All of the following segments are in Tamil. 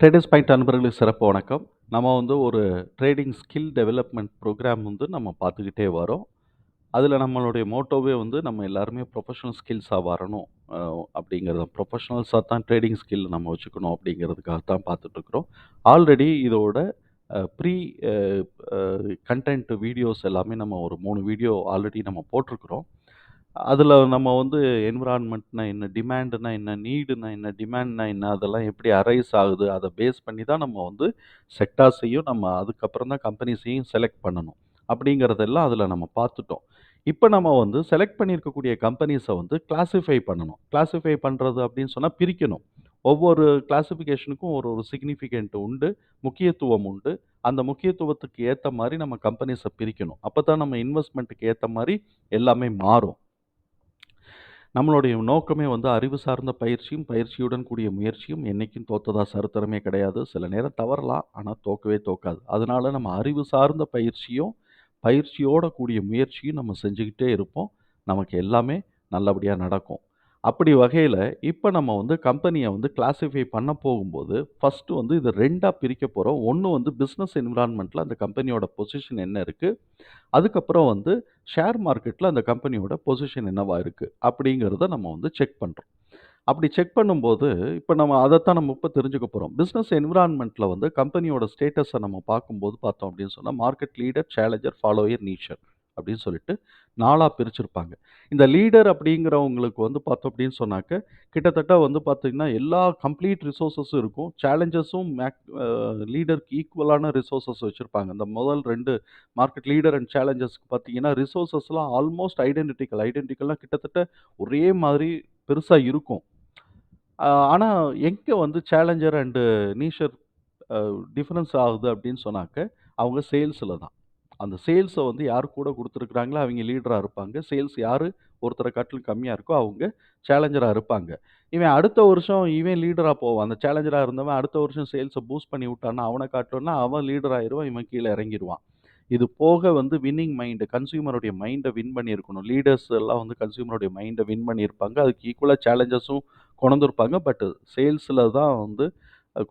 ட்ரேடர்ஸ் பாயிண்ட் அன்பர்களுக்கு சிறப்பு வணக்கம். நம்ம வந்து ஒரு ட்ரேடிங் ஸ்கில் டெவலப்மெண்ட் ப்ரோக்ராம் வந்து நம்ம பார்த்துக்கிட்டே வரோம். அதில நம்மளுடைய மோட்டோவே வந்து நம்ம எல்லாருமே ப்ரொஃபஷனல் ஸ்கில்ஸா வரணும். அ அப்படிங்கிறது ப்ரொஃபஷனல்ஸா தான் ட்ரேடிங் ஸ்கில் நம்ம வச்சுக்கணும் அப்படிங்கிறதுக்காக தான் பார்த்துட்ருக்குறோம். ஆல்ரெடி இதோட ப்ரீ அ அ கன்டென்ட் வீடியோஸ் எல்லாமே நம்ம ஒரு 3 வீடியோ ஆல்ரெடி நம்ம போட்டிருக்கிறோம். அதில நம்ம வந்து என்விரான்மென்ட்னா என்ன? டிமாண்டுனா என்ன? நீடுனா என்ன? டிமாண்ட்னா என்ன? அதெல்லாம் எப்படி அரைஸ் ஆகுது? அத பேஸ் பண்ணி தான் நம்ம வந்து செக்டார்ஸையும் நம்ம அதுக்கப்புறம் தான் கம்பெனிஸையும் செலக்ட் பண்ணணும். அப்படிங்கிறதெல்லாம் அதில நம்ம பார்த்துட்டோம். இப்ப நம்ம வந்து செலக்ட் பண்ணியிருக்கக்கூடிய கம்பெனிஸ வந்து கிளாசிஃபை பண்ணணும். கிளாசிஃபை பண்றது அப்படின்னு சொன்னா பிரிக்கணும். ஒவ்வொரு கிளாசிஃபிகேஷனுக்கும் ஒரு ஒரு சிக்னிஃபிகன்ட் உண்டு. முக்கியத்துவம் உண்டு. அந்த முக்கியத்துவத்துக்கு ஏத்த மாரி நம்ம கம்பெனிஸ பிரிக்கணும். அப்பதான் நம்ம இன்வெஸ்ட்மென்ட்க்கு ஏத்த மாரி எல்லாமே மாறும். நம்மளுடைய நோக்கமே வந்து அறிவு சார்ந்த பயிற்சியும், பயிற்சியுடன் கூடிய முயற்சியும் என்னைக்கும் தோத்ததா சரித்திரமே கிடையாது. சில நேரம் தவறலாம். ஆனா தோக்கவே தோக்காது. அதனால நம்ம அறிவு சார்ந்த பயிற்சியும், பயிற்சியோட கூடிய முயற்சியும் நம்ம செஞ்சுகிட்டே இருப்போம். நமக்கு எல்லாமே நல்லபடியா நடக்கும். அப்படி வகையில, இப்ப நம்ம வந்து கம்பெனிய வந்து கிளாசிஃபை பண்ண போகும்போது, ஃபர்ஸ்ட்டு வந்து இத 2ஆ பிரிக்க போறோம். ஒண்ணு வந்து பிசினஸ் என்வைரன்மென்ட்ல அந்த கம்பெனியோட பொசிஷன் என்ன இருக்கு? அதுக்கப்புறம் வந்து ஷேர் மார்க்கெட்ல அந்த கம்பெனியோட பொசிஷன் என்னவா இருக்கு? அப்படிங்கிறத நம்ம வந்து செக் பண்றோம். அப்படி செக் பண்ணும்போது, இப்ப நம்ம அதத்தான் நம்ம இப்ப தெரிஞ்சுக்க போறோம். பிசினஸ் என்வைரன்மென்ட்ல வந்து கம்பெனியோட ஸ்டேட்டஸ நம்ம பார்க்கும்போது பார்த்தோம் அப்படின்னு சொன்னா, மார்க்கெட் லீடர், சேலஞ்சர், ஃபாலோயர், நீச்சர் அப்படின்னு சொல்லிட்டு 4ஆ பிரிச்சிருப்பாங்க. இந்த லீடர் அப்படிங்கிறவங்களுக்கு வந்து பார்த்தோம் அப்படின்னு சொன்னாக்க, கிட்டத்தட்ட வந்து பார்த்தீங்கன்னா, எல்லா கம்ப்ளீட் ரிசோர்ஸஸும் இருக்கும். சேலஞ்சர்ஸும் லீடருக்கு ஈக்குவலான ரிசோர்ஸஸ் வச்சிருப்பாங்க. இந்த முதல் 2 மார்க்கெட் லீடர் அண்ட் சேலஞ்சர்ஸ்க்கு பார்த்தீங்கன்னா, ரிசோர்ஸஸ்லாம் ஆல்மோஸ்ட் ஐடென்டிகல்னா கிட்டத்தட்ட ஒரே மாதிரி பெருசா இருக்கும். ஆனா எங்க வந்து சேலஞ்சர் அண்ட் நீஷர் அ டிஃபரன்ஸ் ஆகுது அப்படின்னு சொன்னாக்க, அவங்க சேல்ஸ்ல தான். அந்த சேல்ஸ வந்து யார் கூட குடுத்துருக்காங்களோ அவைங்க லீடரா இருப்பாங்க. சேல்ஸ் யாரு ஒருத்தர காட்டிலும் கம்மியா இருக்கோ, அவங்க சேலஞ்சரா இருப்பாங்க. இவன் அடுத்த வருஷம் இவன் லீடரா போவான். அந்த சேலஞ்சரா இருந்தவன் அடுத்த வருஷம் சேல்ஸ பூஸ்ட் பண்ணி விட்டான்னா, அவன காட்டோம்னா அவன் லீடர் ஆயிருவான். இவன் கீழ இறங்கிருவான். இது போக வந்து வின்னிங் மைண்ட் கன்சியூமருடைய மைண்ட வின் பண்ணியிருக்கணும். லீடர்ஸ் எல்லாம் வந்து கன்சியூமருடைய மைண்ட வின் பண்ணியிருப்பாங்க. அதுக்கு ஈக்குவலா சேலஞ்சர்ஸும் கொணர்ந்திருப்பாங்க. பட் சேல்ஸ்ல தான் வந்து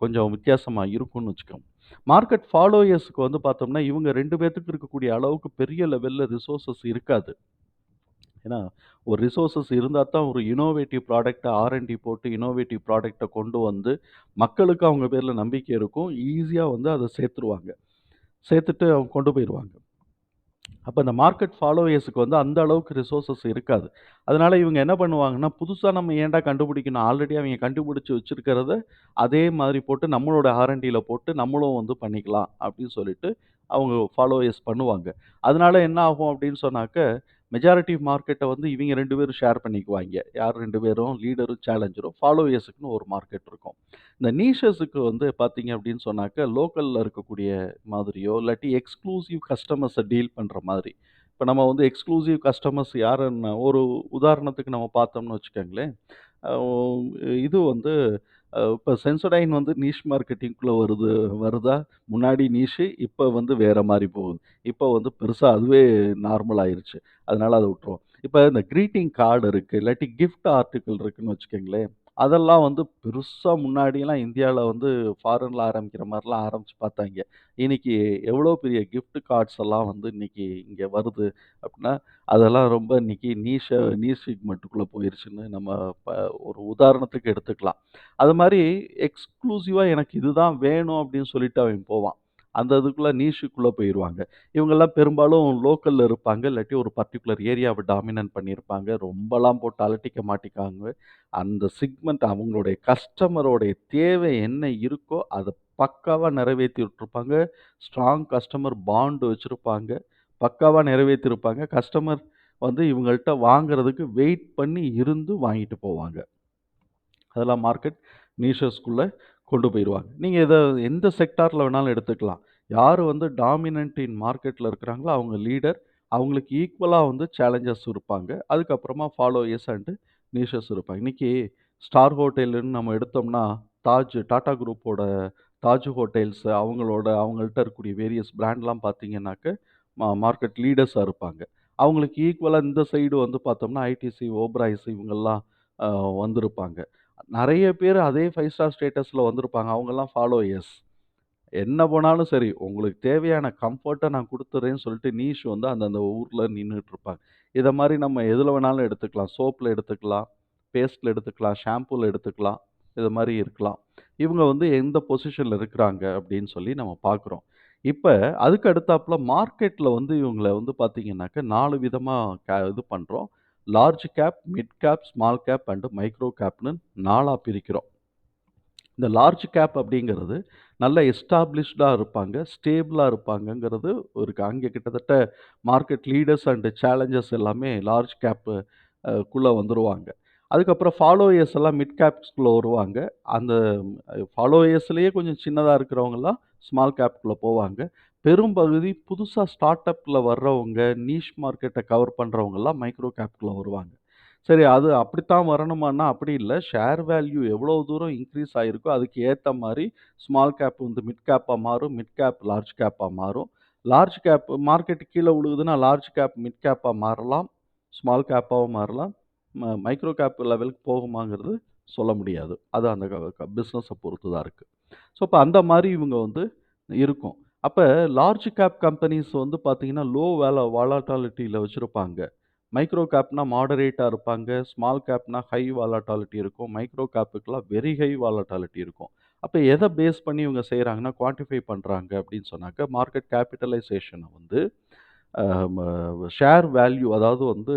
கொஞ்சம் வித்தியாசமா இருக்கும்னு வச்சுக்கோங்க. மார்க்கெட் ஃபாலோயர்ஸ்க்கு வந்து பார்த்தோம்னா, இவங்க 2 பேத்துக்கு இருக்கக்கூடிய அளவுக்கு பெரிய லெவல்ல ரிசோர்ஸஸ் இருக்காது. ஏன்னா, ஒரு ரிசோர்ஸஸ் இருந்தா தான் ஒரு இன்னோவேட்டிவ் ப்ராடக்ட்ட ஆர்&டி போட்டு இன்னோவேட்டிவ் ப்ராடக்ட்ட கொண்டு வந்து, மக்களுக்கு அவங்க பேர்ல நம்பிக்கை இருக்கும். ஈஸியா வந்து அத சேர்த்துருவாங்க. சேர்த்துட்டு அவங்க கொண்டு போயிருவாங்க. அப்ப இந்த மார்க்கெட் ஃபாலோயர்ஸ்க்கு வந்து அந்த அளவுக்கு ரிசோர்ஸஸ் இருக்காது. அதனால இவங்க என்ன பண்ணுவாங்கன்னா, புதுசா நம்ம ஏன்டா கண்டுபிடிக்கணும்? ஆல்ரெடி அவைங்க கண்டுபிடிச்சு வச்சிருக்கிறத, அதே மாதிரி போட்டு நம்மளோட ஆர்&டில போட்டு நம்மளும் வந்து பண்ணிக்கலாம் அப்படின்னு சொல்லிட்டு, அவங்க ஃபாலோயர்ஸ் பண்ணுவாங்க. அதனால என்ன ஆகும் அப்படின்னு சொன்னாக்க, மெஜாரிட்டி மார்க்கெட்ட வந்து இவங்க 2 பேரும் ஷேர் பண்ணிக்குவாய்ங்க. யார் 2 பேரும்? லீடரும், சேலஞ்சரும். ஃபாலோயர்ஸ்க்குன்னு ஒரு மார்க்கெட் இருக்கும். இந்த நீஷஸ்க்கு வந்து பார்த்தீங்க அப்படின்னு சொன்னாக்க, லோக்கல்ல இருக்கக்கூடிய மாதிரியோ, இல்லாட்டி எக்ஸ்க்ளூசிவ் கஸ்டமர்ஸ டீல் பண்ற மாதிரி. இப்ப நம்ம வந்து எக்ஸ்க்ளூசிவ் கஸ்டமர்ஸ் யாருன்னா, ஒரு உதாரணத்துக்கு நம்ம பார்த்தோம்னு வச்சுக்கோங்களேன். அ இது வந்து இப்ப சென்சோடைன் வந்து நீஷ் மார்க்கெட்டிங்குள்ள வருதா? முன்னாடி நீஷு, இப்ப வந்து வேற மாரி போகுது. இப்ப வந்து பெருசா அதுவே நார்மல் ஆயிருச்சு. அதனால அத விட்டுருவோம். இப்ப இந்த கிரீட்டிங் கார்டு இருக்கு, இல்லாட்டி கிஃப்ட் ஆர்டிக்கிள் இருக்குன்னு வச்சுக்கங்களேன். அதெல்லாம் வந்து பெருசா முன்னாடிலாம் இந்தியால வந்து ஃபாரின்ல ஆரம்பிக்கிற மாரிலாம் ஆரம்பிச்சு பார்த்தாய்ங்க. இன்னைக்கு எவ்வளோ பெரிய கிஃப்ட் கார்ட்ஸ் எல்லாம் வந்து இன்னைக்கு இங்க வருது அப்டின்னா, அதெல்லாம் ரொம்ப இன்னைக்கு நீஷ் செக்மெண்ட்டுக்குள்ள போயிருச்சுன்னு நம்ம ப ஒரு உதாரணத்துக்கு எடுத்துக்கலாம். அது மாரி எக்ஸ்க்ளூசிவா எனக்கு இதுதான் வேணும் அப்டின்னு சொல்லிட்டு அவன் போவான். அந்த இதுக்குள்ள நீஷுக்குள்ள போயிருவாங்க. இவங்கலாம் பெரும்பாலும் லோக்கல்ல இருப்பாங்க. இல்லாட்டி ஒரு பர்ட்டிகுலர் ஏரியாவ டாமினன்ட் பண்ணியிருப்பாங்க. ரொம்பலாம் போட்டு அலட்டிக்க மாட்டிக்காங்க. அந்த செக்மெண்ட் அவங்களுடைய கஸ்டமரோடைய தேவை என்ன இருக்கோ, அத பக்காவா நிறைவேத்தி விட்டுருப்பாங்க. ஸ்ட்ராங் கஸ்டமர் பாண்ட் வச்சிருப்பாங்க. பக்காவா நிறைவேத்தியிருப்பாங்க. கஸ்டமர் வந்து இவங்கள்ட்ட வாங்குறதுக்கு வெயிட் பண்ணி இருந்து வாங்கிட்டு போவாங்க. அதெல்லாம் மார்க்கெட் நீஷஸ்க்குள்ள கொண்டு போயிருவாங்க. நீங்க இத எந்த செக்டார்ல வேணாலும் எடுத்துக்கலாம். யாரு வந்து டாமினன்ட் இன் மார்க்கெட்ல இருக்கிறாங்களோ அவங்க லீடர். அவங்களுக்கு ஈக்குவலா வந்து சேலஞ்சர்ஸ் இருப்பாங்க. அதுக்கப்புறமா ஃபாலோயர்ஸ் அண்ட் நீஷஸ் இருப்பாங்க. இன்னைக்கு ஸ்டார் ஹோட்டல்ன்னு நம்ம எடுத்தோம்னா, டாடா குரூப்போட தாஜ் ஹோட்டல்ஸ் அவங்கள்ட்ட இருக்கக்கூடிய வேரியஸ் பிராண்ட்லாம் பார்த்தீங்கன்னாக்க, மார்க்கெட் லீடர்ஸா இருப்பாங்க. அவங்களுக்கு ஈக்குவலா இந்த சைடு வந்து பார்த்தோம்னா, ஐடிசி, ஓபராய்ஸ் இவங்கெல்லாம் அ வந்திருப்பாங்க. நெறைய பேரு அதே 5 ஸ்டார் ஸ்டேட்டஸ்ல வந்திருப்பாங்க. அவங்கலாம் ஃபாலோயர்ஸ். என்ன போனாலும் சரி, உங்களுக்கு தேவையான கம்ஃபோர்ட்ட நான் குடுத்துர்றேன்னு சொல்லிட்டு நீஷ் வந்து அந்தந்த ஊர்ல நின்னுட்டு இருப்பாங்க. இத மாரி நம்ம எதுல வேணாலும் எடுத்துக்கலாம். சோப்ல எடுத்துக்கலாம், பேஸ்ட்ல எடுத்துக்கலாம், ஷாம்பூல எடுத்துக்கலாம். இது மாரி இருக்கலாம். இவங்க வந்து எந்த பொசிஷன்ல இருக்கிறாங்க அப்படின்னு சொல்லி நம்ம பார்க்குறோம். இப்ப அதுக்கு அடுத்தாப்புல மார்க்கெட்ல வந்து இவங்கள வந்து பார்த்தீங்கன்னாக்க 4 விதமா இது பண்றோம். Large cap, mid cap, small cap and micro கேப்ன்னு 4ஆ பிரிக்கிறோம். இந்த லார்ஜ் கேப் அப்படிங்கிறது நல்ல எஸ்டாப்லிஷ்டா இருப்பாங்க, ஸ்டேபிளா இருப்பாங்கங்கிறது இருக்கு. அங்கே கிட்டத்தட்ட மார்க்கெட் லீடர்ஸ் அண்ட் சேலஞ்சர்ஸ் எல்லாமே லார்ஜ் கேப் க்குள்ள வந்துருவாங்க. அதுக்கப்புறம் ஃபாலோயர்ஸ் எல்லாம் மிட் கேப்ஸ்குள்ள வருவாங்க. அந்த ஃபாலோயர்ஸ்லயே கொஞ்சம் சின்னதா இருக்கிறவங்கலாம் ஸ்மால் கேப்குள்ள போவாங்க. பெரும்பகுதி புதுசா ஸ்டார்ட் அப்ல வர்றவங்க, நீஷ் மார்க்கெட்ட கவர் பண்றவங்கலாம் மைக்ரோ கேப்குள்ள வருவாங்க. சரி. அது அப்படித்தான் வரணுமான்னா, அப்படி இல்ல. ஷேர் வேல்யூ எவ்வளவு தூரம் இன்கிரீஸ் ஆயிருக்கோ, அதுக்கு ஏத்த மாரி ஸ்மால் கேப் வந்து மிட் கேப்பா மாறும். மிட் கேப் லார்ஜ் கேப்பா மாறும். லார்ஜ் கேப் மார்க்கெட் கீழ விழுகுதுன்னா, லார்ஜ் கேப் மிட் கேப்பா மாறலாம். ஸ்மால் கேப்பாவும் மாறலாம். மைக்ரோ கேப் லெவலுக்கு போகுமாங்கிறது சொல்ல முடியாது. அது அந்த பிசினஸ பொறுத்து தான் இருக்கு. ஸோ, அப்ப அந்த மாரி இவங்க வந்து இருக்கும். அப்ப லார்ஜ் கேப் கம்பெனிஸ் வந்து பார்த்தீங்கன்னா, லோ வாலட்டாலிட்டில வச்சிருப்பாங்க. மைக்ரோ கேப்னா மாடரேட்டா இருப்பாங்க. ஸ்மால் கேப்னா ஹை வாலட்டாலிட்டி இருக்கும். மைக்ரோ கேப்புக்குலாம் வெரி ஹை வாலட்டாலிட்டி இருக்கும். அப்ப எத பேஸ் பண்ணி இவங்க செய்றாங்கன்னா, குவான்டிஃபை பண்றாங்க அப்படின்னு சொன்னாக்க, மார்க்கெட் கேப்பிட்டலைசேஷன வந்து அ ம ஷேர் வேல்யூ அதாவது வந்து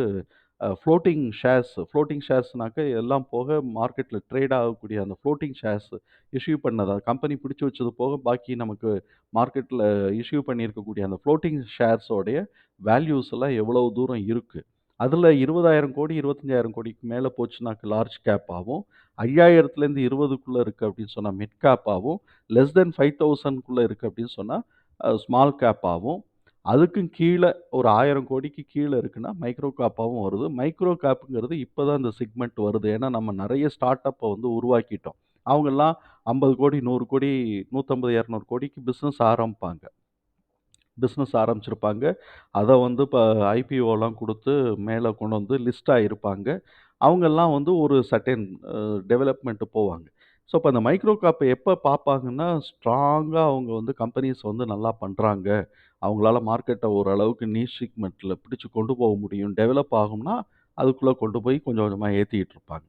ஃப்ளோட்டிங் ஷேர்ஸ்னாக்க எல்லாம் போக மார்க்கெட்ல ட்ரேட் ஆகக்கூடிய அந்த ஃப்ளோட்டிங் ஷேர்ஸ் இஷ்யூ பண்ணது கம்பெனி பிடிச்சு வச்சது போக பாக்கி நமக்கு மார்க்கெட்ல இஷ்யூ பண்ணியிருக்கக்கூடிய அந்த ஃப்ளோட்டிங் ஷேர்ஸோடைய வேல்யூஸ் எல்லாம் எவ்வளவு தூரம் இருக்கு. அதுல 20,000 கோடி, 25,000 கோடிக்கு மேல போச்சுனாக்க லார்ஜ் கேப் ஆவும். 5,000லேருந்து 20க்குள்ள இருக்கு அப்படின்னு சொன்னா மிட் கேப் ஆவும். லெஸ் தென் 5,000க்குள்ள இருக்கு அப்படின்னு சொன்னா ஸ்மால் கேப் ஆவும். அதுக்கும் கீழ ஒரு 1000 கோடிக்கு கீழ இருக்குன்னா, மைக்ரோ கேப்பாவும் வருது. மைக்ரோ கேப்ங்கிறது இப்ப தான் இந்த செக்மெண்ட் வருது. ஏன்னா, நம்ம நெறைய ஸ்டார்ட் அப்ப வந்து உருவாக்கிட்டோம். அவங்கலாம் 50 கோடி, 100 கோடி, 150, 200 கோடிக்கு பிசினஸ் ஆரம்பிப்பாங்க. பிசினஸ் ஆரம்பிச்சிருப்பாங்க. அத வந்து இப்ப ஐபிஓலாம் குடுத்து மேல கொண்டு வந்து லிஸ்ட் ஆயிருப்பாங்க. அவங்கலாம் வந்து ஒரு சர்டைன் அ டெவலப்மென்ட் போவாங்க. ஸோ, அப்ப அந்த மைக்ரோ கேப்ப எப்ப பார்ப்பாங்கன்னா, ஸ்ட்ராங்கா அவங்க வந்து கம்பெனிஸ் வந்து நல்லா பண்றாங்க. அவங்களால மார்க்கெட்ட ஓரளவுக்கு நீஷ் செக்மென்ட்ல பிடிச்சு கொண்டு போக முடியும். டெவலப் ஆகும்னா, அதுக்குள்ள கொண்டு போய் கொஞ்சம் கொஞ்சமா ஏத்திக்கிட்டு இருப்பாங்க.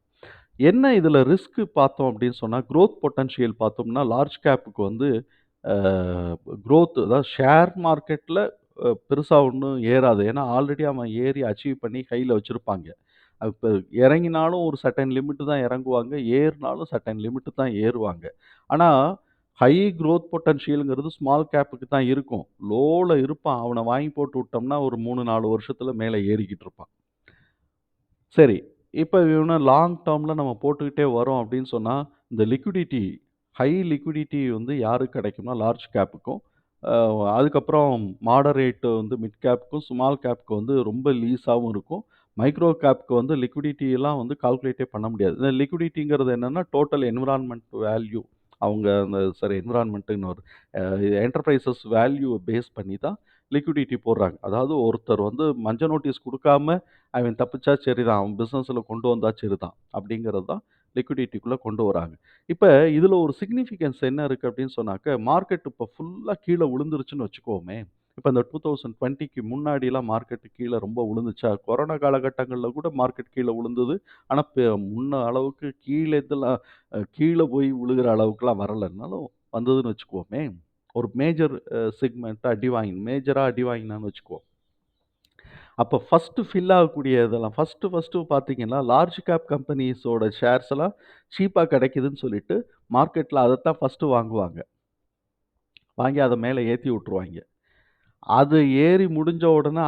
என்ன இதுல ரிஸ்க் பார்த்தோம் அப்படின்னு சொன்னா, குரோத் பொட்டன்ஷியல் பார்த்தோம்னா, லார்ஜ் கேப்புக்கு வந்து அ குரோத் அதாவது ஷேர் மார்க்கெட்ல பெருசா ஒண்ணும் ஏறாது. ஏன்னா, ஆல்ரெடி அவன் ஏறி அச்சீவ் பண்ணி கையில வச்சிருப்பாங்க. இப்ப இறங்கினாலும் ஒரு சர்டைன் லிமிட் தான் இறங்குவாங்க. ஏறுனாலும் சர்டைன் லிமிட் தான் ஏறுவாங்க. ஆனா, ஹை குரோத் பொட்டன்ஷியல்ங்கிறது ஸ்மால் கேப்புக்கு தான் இருக்கும். லோல இருப்பான். அவன வாங்கி போட்டு விட்டோம்னா, ஒரு 3, 4 வருஷத்துல மேல ஏறிக்கிட்டு இருப்பான். சரி. இப்ப இவன லாங் டெர்ம்ல நம்ம போட்டுக்கிட்டே வரோம் அப்படின்னு சொன்னா, இந்த லிக்விடிட்டி ஹை லிக்விடிட்டி வந்து யாருக்கு கிடைக்கும்னா, லார்ஜ் கேப்புக்கும், அ அதுக்கப்புறம் மாடரேட் வந்து மிட் கேப்க்கும், ஸ்மால் கேப்க்கு வந்து ரொம்ப லீஸாவும் இருக்கும். மைக்ரோ கேப்க்கு வந்து லிக்விடிட்டி எல்லாம் வந்து கால்குலேட்டே பண்ண முடியாது. இந்த லிக்விடிட்டிங்கிறது என்னன்னா, டோட்டல் என்விரான்மென்ட் வேல்யூ அவங்க அந்த சாரி என்விரான்மென்ட்ன்னு ஒரு என்டர்பிரைசஸ் வேல்யூவ பேஸ் பண்ணி தான் லிக்விடிட்டி போடுறாங்க. அதாவது ஒருத்தர் வந்து மஞ்ச நோட்டீஸ் குடுக்காம அவன் தப்பிச்சா சரிதான். அவன் பிசினஸ்ல கொண்டு வந்தா சரிதான். அப்படிங்கிறது தான் லிக்விடிட்டிக்குள்ள கொண்டு வராங்க. இப்ப இதுல ஒரு சிக்னிஃபிகன்ஸ் என்ன இருக்கு அப்படின்னு சொன்னாக்க, மார்க்கெட் இப்ப ஃபுல்லா கீழ விழுந்துருச்சுன்னு வச்சுக்குவோமே. இப்ப இந்த 2020க்கு முன்னாடிலாம் மார்க்கெட் கீழ ரொம்ப விழுந்துச்சா? கொரோனா காலகட்டங்கள்ல கூட மார்க்கெட் கீழ விழுந்தது. ஆனா, முன்ன அளவுக்கு கீழ கீழ போய் விழுகிற அளவுக்குலாம் வரலன்னாலும் வந்ததுன்னு வச்சுக்குவோமே. ஒரு மேஜர் செக்மென்ட்டா மேஜரா அடி வாங்கினான்னு வச்சுக்குவோம். அப்ப ஃபர்ஸ்ட்டு ஃபில் ஆகக்கூடிய இதெல்லாம் ஃபர்ஸ்ட்டு பார்த்தீங்கன்னா, லார்ஜ் கேப் கம்பெனிஸோட ஷேர்ஸ் எல்லாம் சீப்பா கிடைக்குதுன்னு சொல்லிட்டு, மார்க்கெட்ல அதத்தான் ஃபர்ஸ்ட்டு வாங்குவாங்க. வாங்கி அத மேல ஏத்தி விட்டுருவாய்ங்க. அது ஏறி முடிஞ்ச உடனே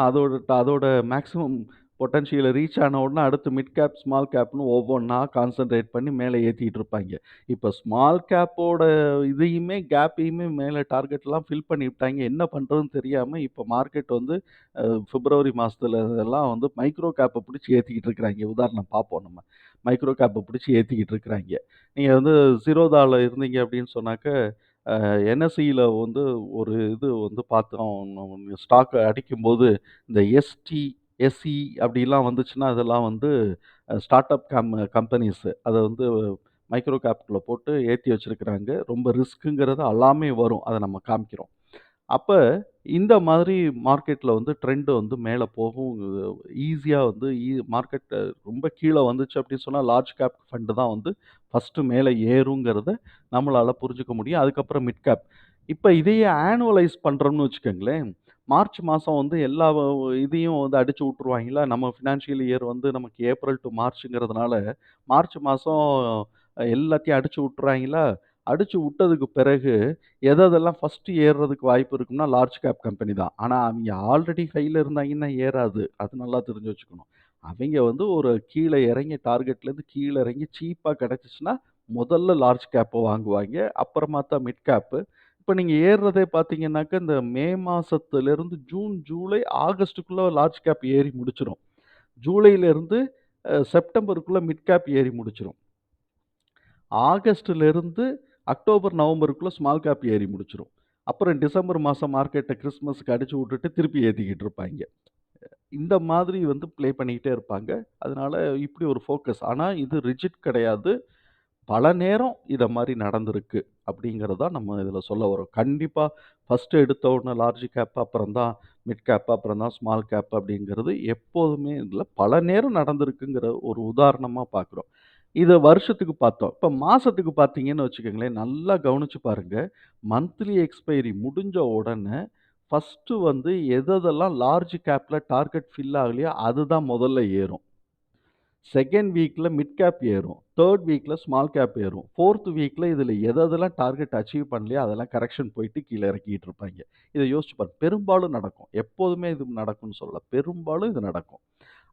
அதோட மேக்ஸிமம் பொட்டன்ஷியல ரீச் ஆன உடனே அடுத்து மிட் கேப், ஸ்மால் கேப்ன்னு ஒவ்வொன்னா கான்சன்ட்ரேட் பண்ணி மேல ஏத்திட்டு இருப்பாய்ங்க. இப்ப ஸ்மால் கேப்போட கேப்பையுமே மேல டார்கெட்லாம் ஃபில் பண்ணிவிட்டாய்ங்க. என்ன பண்றதுன்னு தெரியாம இப்ப மார்க்கெட் வந்து பிப்ரவரி மாசத்துல எல்லாம் வந்து மைக்ரோ கேப்ப பிடிச்சு ஏத்திக்கிட்டு இருக்கிறாய்ங்க. உதாரணம் பார்ப்போம் நம்ம. மைக்ரோ கேப்ப பிடிச்சு ஏத்திக்கிட்டு இருக்கிறாய்ங்க. நீங்க வந்து Zerodhaல இருந்தீங்க அப்படின்னு சொன்னாக்க, என்எஸ்இல வந்து ஒரு இது வந்து பார்த்தோம். ஸ்டாக் அடிக்கும்போது, இந்த எஸ்இ அப்படிலாம் வந்துச்சுன்னா, அதெல்லாம் வந்து ஸ்டார்ட் அப் கம்பெனிஸ். அத வந்து மைக்ரோ கேப்குள்ள போட்டு ஏத்தி வச்சிருக்கிறாங்க. ரொம்ப ரிஸ்க்குங்கிறது எல்லாமே வரும். அத நம்ம காமிக்கிறோம். அப்ப இந்த மாதிரி மார்க்கெட்ல வந்து ட்ரெண்ட் வந்து மேல போகும். ஈஸியா வந்து மார்க்கெட் ரொம்ப கீழ வந்துச்சு அப்படின்னு சொன்னா, லார்ஜ் கேப் ஃபண்ட் தான் வந்து ஃபர்ஸ்ட்டு மேல ஏறுங்கிறத நம்மளால புரிஞ்சுக்க முடியும். அதுக்கப்புறம் மிட் கேப். இப்ப இதையே ஆனுவலைஸ் பண்றோம்னு வச்சுக்கங்களேன், மார்ச் மாசம் வந்து எல்லா இதையும் வந்து அடிச்சு விட்டுருவாய்ங்களா, நம்ம ஃபினான்ஷியல் இயர் வந்து நமக்கு ஏப்ரல் டூ மார்ச்ங்கிறதுனால, மார்ச் மாசம் எல்லாத்தையும் அடிச்சு விட்டுறாய்ங்களா, அடிச்சு விட்டதுக்கு பிறகு எதெல்லாம் ஃபர்ஸ்ட்டு ஏறுறதுக்கு வாய்ப்பு இருக்கும்னா, லார்ஜ் கேப் கம்பெனி தான். ஆனா, அவிங்க ஆல்ரெடி ஹைல இருந்தாங்கன்னா ஏறாது. அது நல்லா தெரிஞ்சு வச்சுக்கணும். அவிங்க வந்து ஒரு கீழ இறங்கி டார்கெட்லேருந்து கீழ இறங்கி சீப்பா கிடைச்சுச்சுன்னா, முதல்ல லார்ஜ் கேப்ப வாங்குவாய்ங்க. அப்புறமா தான் மிட் கேப்பு. இப்ப நீங்க ஏறுறதே பார்த்தீங்கன்னாக்க, இந்த மே மாசத்திலிருந்து ஜூன், ஜூலை, ஆகஸ்ட்டுக்குள்ள லார்ஜ் கேப் ஏறி முடிச்சுரும். ஜூலையிலிருந்து செப்டம்பருக்குள்ள மிட் கேப் ஏறி முடிச்சுரும். ஆகஸ்ட்லேருந்து அக்டோபர், நவம்பருக்குள்ள ஸ்மால் கேப் ஏறி முடிச்சுரும். அப்புறம் டிசம்பர் மாசம் மார்க்கெட்ட கிறிஸ்மஸ்க்கு அடிச்சு விட்டுட்டு திருப்பி ஏத்திக்கிட்டு இருப்பாய்ங்க. இந்த மாதிரி வந்து ப்ளே பண்ணிக்கிட்டே இருப்பாங்க. அதனால இப்படி ஒரு ஃபோக்கஸ். ஆனா இது ரிஜிட் கிடையாது. பல நேரம் இத மாரி நடந்திருக்கு. அப்படிங்கிறது தான் நம்ம இதில சொல்ல வரோம். கண்டிப்பா ஃபர்ஸ்ட்டு எடுத்த உடனே லார்ஜ் கேப், அப்புறம் தான் மிட் கேப், அப்புறம் தான் ஸ்மால் கேப் அப்படிங்கிறது எப்போதுமே இல்ல. பல நேரம் நடந்திருக்குங்கிற ஒரு உதாரணமா பார்க்குறோம். இத வருஷத்துக்கு பார்த்தோம். இப்ப மாசத்துக்கு பார்த்தீங்கன்னு வச்சுக்கங்களேன், நல்லா கவனிச்சு பாருங்க. மந்த்லி எக்ஸ்பைரி முடிஞ்ச உடனே, ஃபர்ஸ்ட்டு வந்து எதெல்லாம் லார்ஜ் கேப்ல டார்கெட் ஃபில் ஆகலையோ, அதுதான் முதல்ல ஏறும். 2ண்ட் வீக்ல மிட் கேப் ஏறும். 3ர்ட் வீக்ல ஸ்மால் கேப் ஏறும். 4த் வீக்ல இதில எதெல்லாம் டார்கெட் அச்சீவ் பண்ணலையோ, அதெல்லாம் கரெக்ஷன் போயிட்டு கீழ இறக்கிட்டு இருப்பாய்ங்க. இத யோசிச்சு பாருங்க. பெரும்பாலும் நடக்கும். எப்போதுமே இது நடக்கும்னு சொல்லல. பெரும்பாலும் இது நடக்கும்.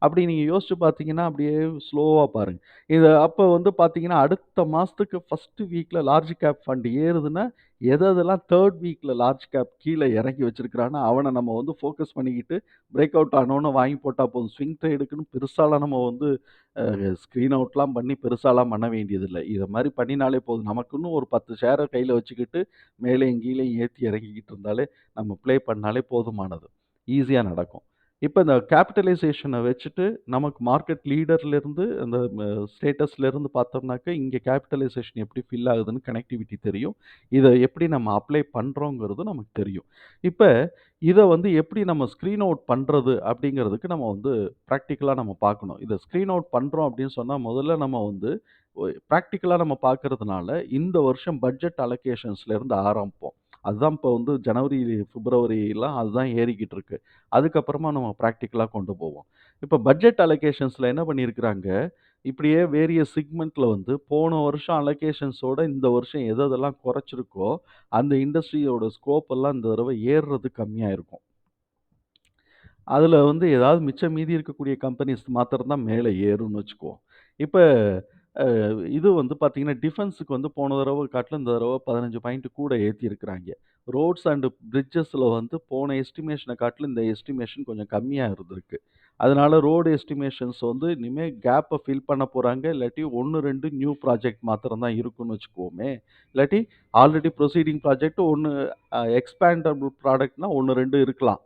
அப்படி நீங்க யோசிச்சு பார்த்தீங்கன்னா, அப்படியே ஸ்லோவா பாருங்க. இத அப்ப வந்து பார்த்தீங்கன்னா, அடுத்த மாசத்துக்கு ஃபர்ஸ்ட் வீக்ல லார்ஜ் கேப் ஃபண்ட் ஏறுதுன்னா, எதெல்லாம் 3ர்ட் வீக்ல லார்ஜ் கேப் கீழ இறக்கி வச்சிருக்கிறானோ, அவன நம்ம வந்து ஃபோக்கஸ் பண்ணிக்கிட்டு, பிரேக் அவுட் ஆனோனே வாங்கி போட்டா போதும். ஸ்விங் ட்ரேடுக்குன்னு பெருசாலாம் நம்ம வந்து அ ஸ்க்ரீன் அவுட்லாம் பண்ணி பெருசாலாம் பண்ண வேண்டியதில்ல. இத மாரி பண்ணினாலே போதும். நமக்குன்னு ஒரு 10 ஷேர கையில வச்சுக்கிட்டு, மேலேயும் கீழயும் ஏத்தி இறக்கிக்கிட்டு இருந்தாலே, நம்ம ப்ளே பண்ணாலே போதுமானது. ஈஸியா நடக்கும். இப்ப இந்த கேப்பிட்டலைசேஷன வச்சுட்டு, நமக்கு மார்க்கெட் லீடர்லேருந்து அந்த ஸ்டேட்டஸ்லேருந்து பார்த்தோம்னாக்க, இங்க கேப்பிட்டலைசேஷன் எப்படி ஃபில் ஆகுதுன்னு கனெக்டிவிட்டி தெரியும். இத எப்படி நம்ம அப்ளை பண்றோங்கிறது நமக்கு தெரியும். இப்ப இத வந்து எப்படி நம்ம ஸ்க்ரீன் அவுட் பண்றது அப்படிங்கிறதுக்கு நம்ம வந்து பிராக்டிகலா நம்ம பார்க்கணும். இத ஸ்க்ரீன் அவுட் பண்றோம் அப்படின்னு சொன்னா, முதல்ல நம்ம வந்து பிராக்டிகலா நம்ம பார்க்கறதுனால, இந்த வருஷம் பட்ஜெட் அலோகேஷன்ஸ்லேருந்து ஆரம்பிப்போம். அதுதான் இப்ப வந்து ஜனவரி, பிப்ரவரிலாம் அதுதான் ஏறிக்கிட்டு இருக்கு. அதுக்கப்புறமா நம்ம பிராக்டிகலா கொண்டு போவோம். இப்ப பட்ஜெட் அலோகேஷன்ஸ்ல என்ன பண்ணியிருக்கிறாங்க, இப்படியே வேரியஸ் செக்மென்ட்ல வந்து போன வருஷம் அலோகேஷன்ஸோட இந்த வருஷம் எதெல்லாம் குறைச்சிருக்கோ, அந்த இண்டஸ்ட்ரியோட ஸ்கோப் எல்லாம் இந்த தடவ ஏறுறது கம்மியா இருக்கும். அதுல வந்து ஏதாவது மிச்சம் மீதி இருக்கக்கூடிய கம்பெனிஸ் மாத்திரம் தான் மேல ஏறும்னு வச்சுக்குவோம். இப்ப இது வந்து பார்த்தீங்கன்னா, டிஃபென்ஸுக்கு வந்து போன தடவ காட்டிலும் இந்த தடவ 15 பாயிண்ட் கூட ஏத்தியிருக்கிறாய்ங்க. ரோட்ஸ் அண்ட் பிரிட்ஜஸ்ல வந்து போன எஸ்டிமேஷன காட்டிலும் இந்த எஸ்டிமேஷன் கொஞ்சம் கம்மியா இருந்திருக்கு. அதனால ரோடு எஸ்டிமேஷன்ஸ் வந்து இனிமே கேப்ப ஃபில் பண்ண போறாங்க. இல்லாட்டி 1, 2 நியூ ப்ராஜெக்ட் மாத்திரம் தான் இருக்கும்னு வச்சுக்குவோமே. இல்லாட்டி ஆல்ரெடி ப்ரொசீடிங் ப்ராஜெக்ட் 1 எக்ஸ்பேண்டபிள் ப்ராடக்ட்னா 1, 2 இருக்கலாம்.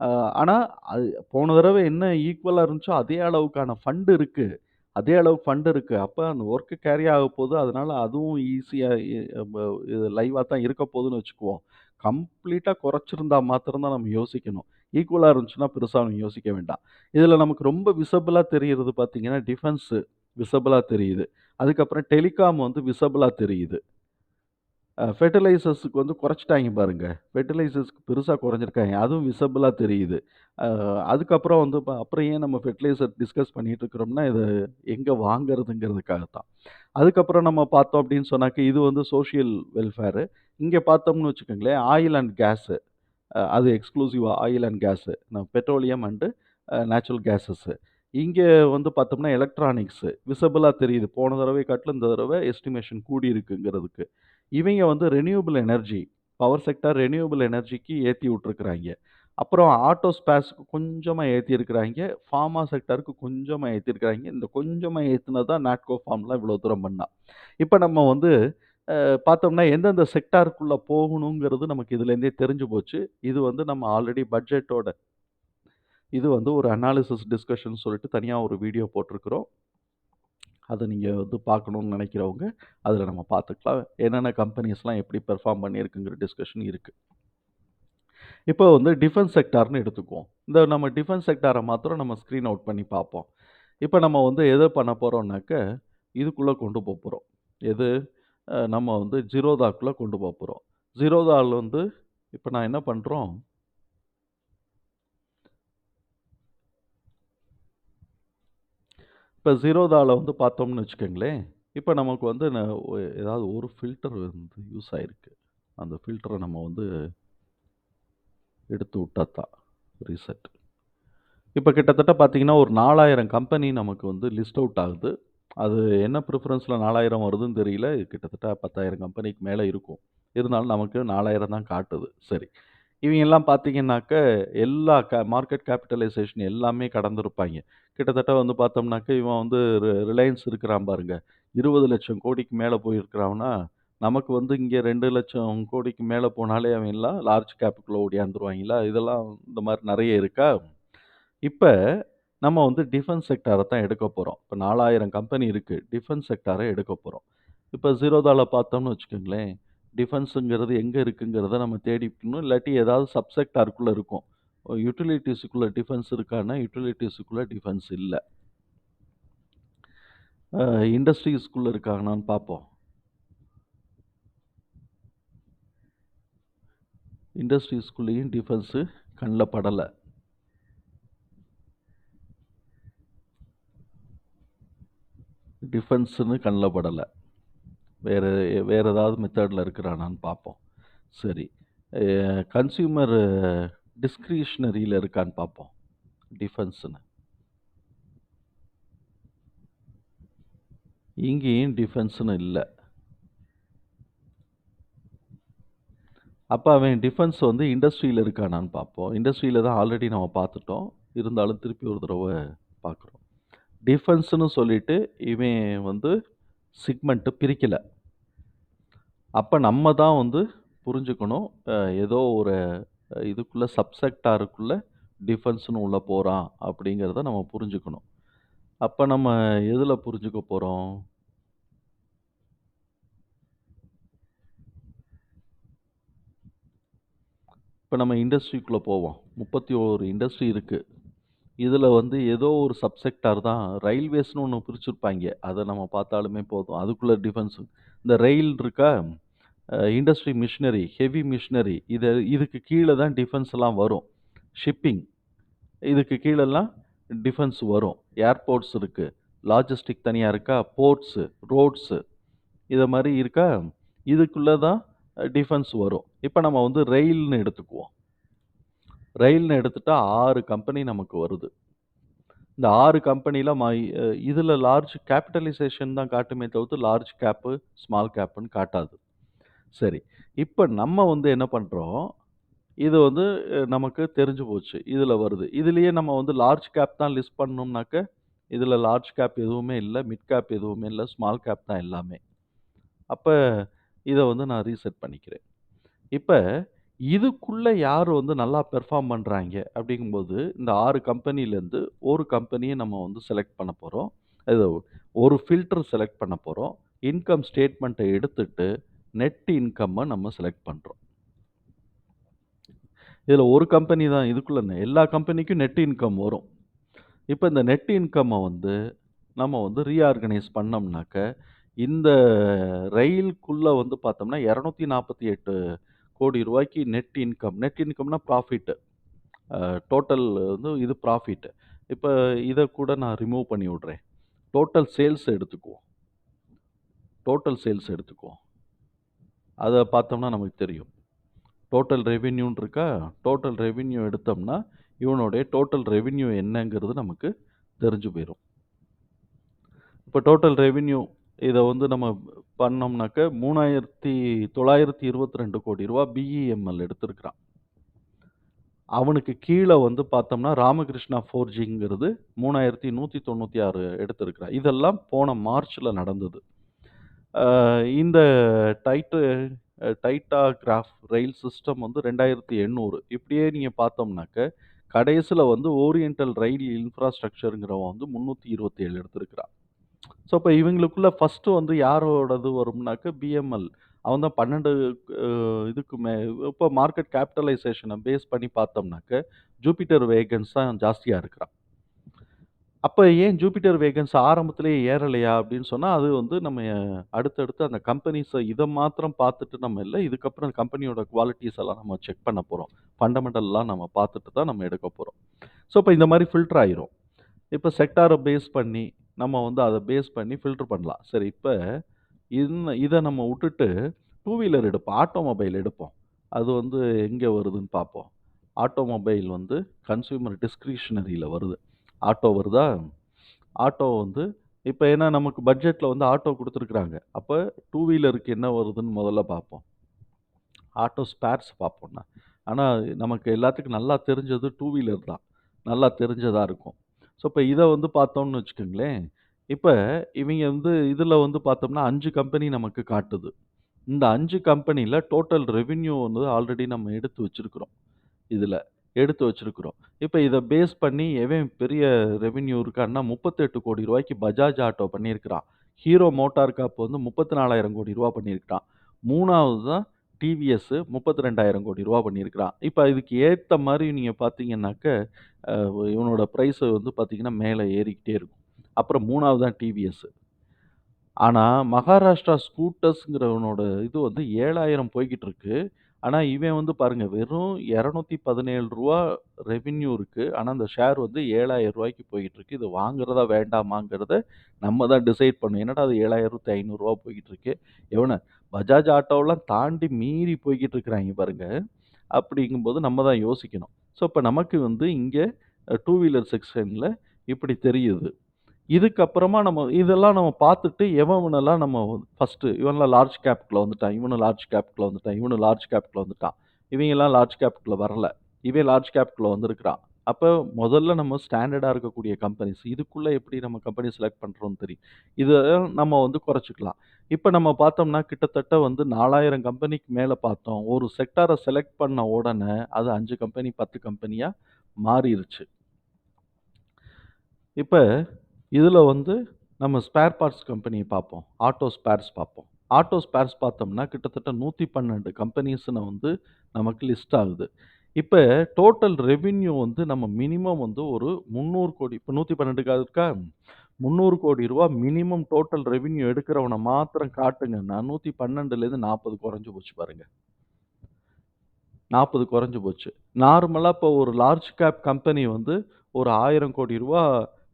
அ ஆனா, அது போன தடவ என்ன ஈக்குவலா இருந்துச்சோ, அதே அளவுக்கான ஃபண்ட் இருக்கு. அதே அளவு ஃபண்ட் இருக்கு. அப்ப அந்த வொர்க் கேரி ஆகப்போது. அதனால அதுவும் ஈஸியா இது லைவா தான் இருக்க போதுன்னு வச்சுக்குவோம். கம்ப்ளீட்டா குறைச்சிருந்தா மாத்திரம் தான் நம்ம யோசிக்கணும். ஈக்குவலா இருந்துச்சுன்னா பெருசா யோசிக்க வேண்டாம். இதுல நமக்கு ரொம்ப விசிபிளா தெரியிறது பார்த்தீங்கன்னா, டிஃபென்ஸ் விசிபிளா தெரியுது. அதுக்கப்புறம் டெலிகாம் வந்து விசிபிளா தெரியுது. ஃபெர்டிலைசர்ஸ்க்கு வந்து குறைச்சுட்டாய்ங்க பாருங்க. ஃபெர்டிலைசர்ஸ்க்கு பெருசா குறைஞ்சிருக்காய்ங்க. அதுவும் விசிபிளா தெரியுது. அ அதுக்கப்புறம் வந்து அப்புறம் ஏன் நம்ம ஃபெர்டிலைசர் டிஸ்கஸ் பண்ணிட்டு இருக்கிறோம்னா, இத எங்க வாங்குறதுங்கிறதுக்காக தான். அதுக்கப்புறம் நம்ம பார்த்தோம் அப்படின்னு சொன்னாக்க, இது வந்து சோசியல் வெல்ஃபேரு. இங்க பார்த்தோம்னு வச்சுக்கோங்களேன், ஆயில் அண்ட் கேஸு. அது எக்ஸ்க்ளூசிவா oil and gas. Petroleum and natural gases. இங்க வந்து பார்த்தோம்னா, எலக்ட்ரானிக்ஸு விசிபிளா தெரியுது. போன தடவை காட்டிலும் இந்த தடவ எஸ்டிமேஷன் கூடியிருக்குங்கிறதுக்கு. இவைங்க வந்து renewable energy, power sector renewable எனர்ஜிக்கு ஏத்தி விட்டுருக்கிறாய்ங்க. அப்புறம் ஆட்டோ ஸ்பேர்ஸ்க்கு கொஞ்சமா ஏத்தியிருக்கிறாய்ங்க. ஃபார்மா செக்டாருக்கு கொஞ்சமா ஏத்தியிருக்கிறாய்ங்க. இந்த கொஞ்சமா ஏத்துனது தான் நாட்கோ ஃபார்ம்லாம் இவ்வளோ தூரம் பண்ணா. இப்ப நம்ம வந்து பார்த்தோம்னா, எந்தெந்த செக்டாருக்குள்ள போகணுங்கிறது நமக்கு இதுலேருந்தே தெரிஞ்சு போச்சு. இது வந்து நம்ம ஆல்ரெடி பட்ஜெட்டோட இது வந்து ஒரு அனாலிசிஸ் டிஸ்கஷன் சொல்லிட்டு தனியா ஒரு வீடியோ போட்டிருக்கிறோம். அத நீங்க வந்து பார்க்கணும்னு நினைக்கிறவங்க, அதில நம்ம பார்த்துக்கலாம். என்னென்ன கம்பெனிஸ்லாம் எப்படி பெர்ஃபார்ம் பண்ணியிருக்குங்கிற டிஸ்கஷன் இருக்கு. இப்போ வந்து டிஃபென்ஸ் செக்டார்ன்னு எடுத்துக்குவோம். இந்த நம்ம டிஃபென்ஸ் செக்டார மாத்திரம் நம்ம ஸ்க்ரீன் அவுட் பண்ணி பார்ப்போம். இப்ப நம்ம வந்து எத பண்ண போறோம்னாக்க, இதுக்குள்ள கொண்டு போறோம். எது? நம்ம வந்து ஜீரோதாக்குள்ள கொண்டு போறோம். ஜீரோதால வந்து இப்ப நான் என்ன பண்றோம், இப்ப ஜீரோதால வந்து பார்த்தோம்னு வச்சுக்கங்களேன், இப்ப நமக்கு வந்து ஏதாவது ஒரு ஃபில்டர் வந்து யூஸ் ஆயிருக்கு. அந்த ஃபில்டர நம்ம வந்து எடுத்து விட்டா தான் ரீசெட். இப்ப கிட்டத்தட்ட பார்த்தீங்கன்னா, ஒரு 4000 கம்பெனி நமக்கு வந்து லிஸ்ட் அவுட் ஆகுது. அது என்ன ப்ரிஃபரன்ஸ்ல 4000 வருதுன்னு தெரியல. இது கிட்டத்தட்ட 10,000 கம்பெனிக்கு மேல இருக்கும். இருந்தாலும் நமக்கு 4000 தான் காட்டுது. சரி. இவைங்கெல்லாம் பார்த்தீங்கன்னாக்க, எல்லா மார்க்கெட் கேபிட்டலைசேஷன் எல்லாமே கடந்திருப்பாய்ங்க. கிட்டத்தட்ட வந்து பார்த்தோம்னாக்க, இவன் வந்து ரிலையன்ஸ் இருக்கிறான் பாருங்க. 20,00,000 கோடிக்கு மேல போயிருக்கிறான்னா, நமக்கு வந்து இங்க 2,00,000 கோடிக்கு மேல போனாலே அவன் எல்லாம் லார்ஜ் கேப்புக்குள்ள ஓடியாந்துருவாய்ங்களா? இதெல்லாம் இந்த மாரி நெறைய இருக்கா? இப்ப நம்ம வந்து டிஃபென்ஸ் செக்டார தான் எடுக்கப் போறோம். இப்ப 4000 கம்பெனி இருக்கு. டிஃபென்ஸ் செக்டார எடுக்கப் போறோம். இப்ப ஜீரோதால பார்த்தோம்னு வச்சுக்கோங்களேன், டிஃபென்ஸ்ங்கிறது எங்க இருக்குங்கிறத நம்ம தேடிக்கணும். இல்லாட்டி ஏதாவது சப் செக்டாருக்குள்ள இருக்கும். யுட்டிலிட்டீஸ்க்குள்ள டிஃபென்ஸ் இருக்கான்னா, யுட்டிலிட்டீஸ்க்குள்ள டிஃபென்ஸ் இல்ல. அ இண்டஸ்ட்ரீஸ்க்குள்ள இருக்காங்களான்னு பார்ப்போம். இண்டஸ்ட்ரீஸ்க்குள்ளேயும் டிஃபென்ஸ் கண்ல படல. டிஃபென்ஸ்ன்னு கண்ல படல. வேற வேற ஏதாவது மெத்தட்ல இருக்கிறானான்னு பார்ப்போம். சரி. கன்சியூமர் டிஸ்க்ரிஷனரியில இருக்கான்னு பார்ப்போம். டிஃபென்ஸ்ன்னு. இங்கேயும் டிஃபென்ஸ்ன்னு இல்ல. அப்ப அவன் டிஃபென்ஸ் வந்து இண்டஸ்ட்ரியில இருக்கானான்னு பார்ப்போம். இண்டஸ்ட்ரியில தான் ஆல்ரெடி நம்ம பார்த்துட்டோம். இருந்தாலும் திருப்பி ஒரு தடவ பார்க்குறோம். டிஃபென்ஸ்ன்னு சொல்லிட்டு இவன் வந்து செக்மென்ட் பிரிக்கல. அப்ப நம்ம தான் வந்து புரிஞ்சுக்கணும். ஏதோ ஒரு இதுக்குள்ள சப்செக்டாருக்குள்ள டிஃபென்ஸ்ன்னு உள்ள போறான் அப்படிங்கிறத நம்ம புரிஞ்சுக்கணும். அப்ப நம்ம எதுல புரிஞ்சுக்க போறோம்? இப்ப நம்ம இண்டஸ்ட்ரிக்குள்ள போவோம். 31 இண்டஸ்ட்ரி இருக்கு. இதுல வந்து ஏதோ ஒரு சப்செக்டார் தான் ரயில்வேஸ்ன்னு ஒண்ணு பிரிச்சிருப்பாய்ங்க. அத நம்ம பார்த்தாலுமே போதும். அதுக்குள்ள டிஃபென்ஸ். இந்த ரயில் இருக்கா? இண்டஸ்ட்ரி மிஷினரி, ஹெவி மிஷினரி இதுக்கு கீழ தான் டிஃபென்ஸ் எல்லாம் வரும். ஷிப்பிங் இதுக்கு கீழலாம் டிஃபென்ஸ் வரும். ஏர்போர்ட்ஸ் இருக்கு. லாஜிஸ்டிக் தனியா இருக்கா? போர்ட்ஸு, ரோட்ஸு இத மாரி இருக்கா? இதுக்குள்ள தான் டிஃபென்ஸ் வரும். இப்ப நம்ம வந்து ரெயில்னு எடுத்துக்குவோம். ரயில்னு எடுத்துட்டா 6 கம்பெனி நமக்கு வருது. இந்த 6 கம்பெனில இதுல லார்ஜ் கேப்பிட்டலைசேஷன் தான் காட்டுமே தவிர்த்து, லார்ஜ் கேப்பு, ஸ்மால் கேப்புன்னு காட்டாது. சரி. இப்ப நம்ம வந்து என்ன பண்றோம், இது வந்து நமக்கு தெரிஞ்சு போச்சு. இதுல வருது. இதுலயே நம்ம வந்து லார்ஜ் கேப் தான் லிஸ்ட் பண்ணோம்னாக்க, இதுல லார்ஜ் கேப் எதுவுமே இல்ல. மிட் கேப் எதுவுமே இல்ல. ஸ்மால் கேப் தான் எல்லாமே. அப்ப இத வந்து நான் ரீசெட் பண்ணிக்கிறேன். இப்ப இதுக்குள்ள யார் வந்து நல்லா பெர்ஃபார்ம் பண்றாய்ங்க அப்படிங்கும்போது, இந்த 6 கம்பெனிலேருந்து ஒரு கம்பெனிய நம்ம வந்து செலக்ட் பண்ண போறோம். அது ஒரு ஃபில்டர் செலக்ட் பண்ண போறோம். இன்கம் ஸ்டேட்மெண்ட்ட எடுத்துட்டு, நெட் இன்கம்ம நம்ம செலக்ட் பண்றோம். இதுல ஒரு கம்பெனி தான் இதுக்குள்ள எல்லா கம்பெனிக்கும் நெட் இன்கம் வரும். இப்ப இந்த நெட் இன்கம்ம வந்து நம்ம வந்து ரீஆர்கனைஸ் பண்ணோம்னாக்க, இந்த ரயிலுக்குள்ள வந்து பார்த்தோம்னா, ரூ. 248 கோடி ரூவாய்க்கு நெட் இன்கம். நெட் இன்கம்னா ப்ராஃபிட். டோட்டல் வந்து இது ப்ராஃபிட். இப்ப இத கூட நான் ரிமூவ் பண்ணி விடுறேன். டோட்டல் சேல்ஸ் எடுத்துக்குவோம். டோட்டல் சேல்ஸ் எடுத்துக்குவோம். அத பார்த்தோம்னா நமக்கு தெரியும். டோட்டல் ரெவென்யூன்னு இருக்கா? டோட்டல் ரெவென்யூ எடுத்தோம்னா, இவனுடைய டோட்டல் ரெவென்யூ என்னங்கிறது நமக்கு தெரிஞ்சு போயிரும். இப்ப டோட்டல் ரெவென்யூ இத வந்து நம்ம பண்ணோம்னாக்க, ரூ. 3,922 கோடி பிஇஎம்எல் எடுத்திருக்கிறான். அவனுக்கு கீழ வந்து பார்த்தோம்னா, ராமகிருஷ்ணா ஃபோர்ஜிங்கிறது 3,196 எடுத்திருக்கிறான். இதெல்லாம் போன மார்ச்ல நடந்தது. அ இந்த டைட்டு டைட்டாகிராஃப் ரயில் சிஸ்டம் வந்து 2,800 இப்படியே நீங்க பார்த்தோம்னாக்க, கடைசில வந்து ஓரியண்டல் ரயில் இன்ஃப்ராஸ்ட்ரக்சர்ங்கிறவன் வந்து 327 எடுத்திருக்கிறான். ஸோ, அப்ப இவங்களுக்குள்ள ஃபர்ஸ்ட்டு வந்து யாரோடது வரும்னாக்க பிஎம்எல். அவன் தான் 12 அ இதுக்கு இப்போ மார்க்கெட் கேப்பிட்டலைசேஷன பேஸ் பண்ணி பார்த்தோம்னாக்க, ஜூபிட்டர் வேகன்ஸ் தான் ஜாஸ்தியா இருக்கிறான். அப்ப ஏன் ஜூபிட்டர் வேகன்ஸ் ஆரம்பத்திலேயே ஏறலையா அப்படின்னு சொன்னா, அது வந்து நம்ம அடுத்தடுத்து அந்த கம்பெனிஸ இத மாத்திரம் பார்த்துட்டு நம்ம இல்ல. இதுக்கப்புறம் கம்பெனியோட குவாலிட்டீஸ் எல்லாம் நம்ம செக் பண்ண போறோம். ஃபண்டமெண்டல்லாம் நம்ம பார்த்துட்டு தான் நம்ம எடுக்க போறோம். ஸோ, இப்ப இந்த மாரி ஃபில்டர் ஆயிரும். இப்ப செக்டார பேஸ் பண்ணி, நம்ம வந்து அத பேஸ் பண்ணி ஃபில்டர் பண்ணலாம். சரி இப்ப இத நம்ம உட்டுட்டு, டூ வீலர் எடுப்போம். ஆட்டோமொபைல் எடுப்போம். அது வந்து எங்க வருதுன்னு பார்ப்போம். ஆட்டோமொபைல் வந்து கன்சியூமர் டிஸ்க்ரிஷனரில வருது. ஆட்டோ வருதா? ஆட்டோ வந்து இப்ப ஏன்னா நமக்கு பட்ஜெட்ல வந்து ஆட்டோ குடுத்துருக்காங்க. அப்ப டூ வீலருக்கு என்ன வருதுன்னு முதல்ல பார்ப்போம். ஆட்டோ ஸ்பேர்ஸ் பார்ப்போம்னா. ஆனா, நமக்கு எல்லாத்துக்கும் நல்லா தெரிஞ்சது டூ வீலர் தான். நல்லா தெரிஞ்சதா இருக்கும். ஸோ, இப்ப இத வந்து பார்த்தோம்னு வச்சுக்கங்களேன், இப்ப இவைங்க வந்து இதுல வந்து பார்த்தோம்னா 5 கம்பெனி நமக்கு காட்டுது. இந்த 5 கம்பெனில டோட்டல் ரெவென்யூ வந்து ஆல்ரெடி நம்ம எடுத்து வச்சிருக்கிறோம். இதுல. எடுத்து வச்சிருக்கிறோம். இப்ப இத பேஸ் பண்ணி எவன் பெரிய ரெவென்யூ இருக்கான்னா, ரூ. 38,00,00,000 பஜாஜ் ஆட்டோ பண்ணியிருக்கிறான். ஹீரோ மோட்டார் கார்ப் வந்து ரூ. 34,000,00,000 பண்ணியிருக்கான். 3வது தான் டிவிஎஸ் ரூ. 32,000,00,000 பண்ணியிருக்கிறான். இப்ப இதுக்கு ஏத்த மாரி நீங்க பார்த்தீங்கன்னாக்க, அ இவனோட பிரைஸ் வந்து பார்த்தீங்கன்னா, மேல ஏறிக்கிட்டே இருக்கும். அப்புறம் 3வது தான் டிவிஎஸ். ஆனா, மகாராஷ்டிரா ஸ்கூட்டர்ஸ்ங்கிறவனோட இது வந்து 7,000 போய்க்கிட்டு இருக்கு. ஆனா, இவன் வந்து பாருங்க வெறும் ரூ. 217 ரெவென்யூ இருக்கு. ஆனா, அந்த ஷேர் வந்து ரூ. 7,000 போய்க்கிட்டு இருக்கு. இது வாங்குறதா வேண்டாமாங்கிறத நம்ம தான் டிசைட் பண்ணணும். என்னடா அது ரூ. 7,500 போய்க்கிட்டு இருக்கு. எவன பஜாஜ் ஆட்டோவெல்லாம் தாண்டி மீறி போய்க்கிட்டு இருக்கிறாய்ங்க பாருங்க. அப்படிங்கும்போது நம்ம தான் யோசிக்கணும். ஸோ, இப்ப நமக்கு வந்து இங்க டூ வீலர் செக்ஷன்ல இப்படி தெரியுது. இதுக்கப்புறமா நம்ம இதெல்லாம் நம்ம பார்த்துட்டு எவனெல்லாம் நம்ம ஃபர்ஸ்ட்டு இவன்லாம் லார்ஜ் கேப்க்குள்ள வந்துட்டான். இவனும் லார்ஜ் கேப்க்குள்ள வந்துட்டான். இவனும் லார்ஜ் கேப்க்குள்ள வந்துட்டான். இவங்கலாம் லார்ஜ் கேப்க்குள்ள வரல. இவன் லார்ஜ் கேப்க்குள்ள வந்திருக்கிறான். அப்ப முதல்ல நம்ம ஸ்டாண்டர்டா இருக்கக்கூடிய கம்பெனிஸ் இதுக்குள்ள எப்படி நம்ம கம்பெனி செலக்ட் பண்றோம்னு தெரியும். இத நம்ம வந்து குறைச்சுக்கலாம். இப்ப நம்ம பார்த்தோம்னா கிட்டத்தட்ட வந்து 4000 கம்பெனிக்கு மேல பார்த்தோம். ஒரு செக்டார செலக்ட் பண்ண உடனே அது 5 கம்பெனி, 10 கம்பெனியா மாறிருச்சு. இப்ப இதுல வந்து நம்ம ஸ்பேர் பார்ட்ஸ் கம்பெனிய பார்ப்போம். ஆட்டோ ஸ்பேர்ஸ் பார்ப்போம். ஆட்டோ ஸ்பேர்ஸ் பார்த்தோம்னா, கிட்டத்தட்ட 112 கம்பெனிஸ்ன்னு வந்து நமக்கு லிஸ்ட் ஆகுது. இப்ப டோட்டல் ரெவென்யூ வந்து நம்ம மினிமம் வந்து ஒரு 300,00,00,000 இப்ப 112 இருக்கா? ரூ. 300,00,00,000 மினிமம் டோட்டல் ரெவென்யூ எடுக்கிறவன மாத்திரம் காட்டுங்கன்னா, 112லேருந்து 40 குறைஞ்சு போச்சு பாருங்க. 40 குறைஞ்சு போச்சு. நார்மலா இப்போ ஒரு லார்ஜ் கேப் கம்பெனி வந்து ஒரு ரூ. 1,000,00,00,000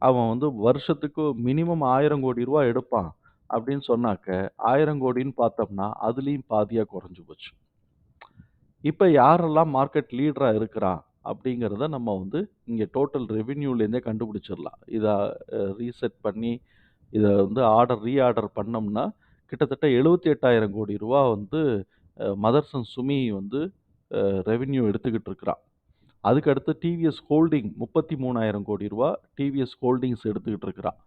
அவன் வந்து வருஷத்துக்கு மினிமம் ரூ. 1,000,00,00,000 எடுப்பான். அப்படின்னு சொன்னாக்க, 1,000,00,00,000ன்னு பார்த்தோம்னா, அதுலயும் பாதியா குறைஞ்சு போச்சு. இப்ப யாரெல்லாம் மார்க்கெட் லீடரா இருக்கிறான்? அப்படிங்கிறத நம்ம வந்து இங்க டோட்டல் ரெவென்யூலேருந்தே கண்டுபிடிச்சிடலாம். இத ரீசெட் பண்ணி, இத வந்து ரீஆர்டர் பண்ணோம்னா, கிட்டத்தட்ட ரூ. 78,000,00,00,000 வந்து மதர்சன் சுமி வந்து ரெவென்யூ எடுத்துக்கிட்டு இருக்கிறான். அதுக்கு அடுத்து டிவிஎஸ் ஹோல்டிங் ரூ. 33,000,00,00,000 டிவிஎஸ் ஹோல்டிங்ஸ் எடுத்துக்கிட்டு இருக்கிறான்.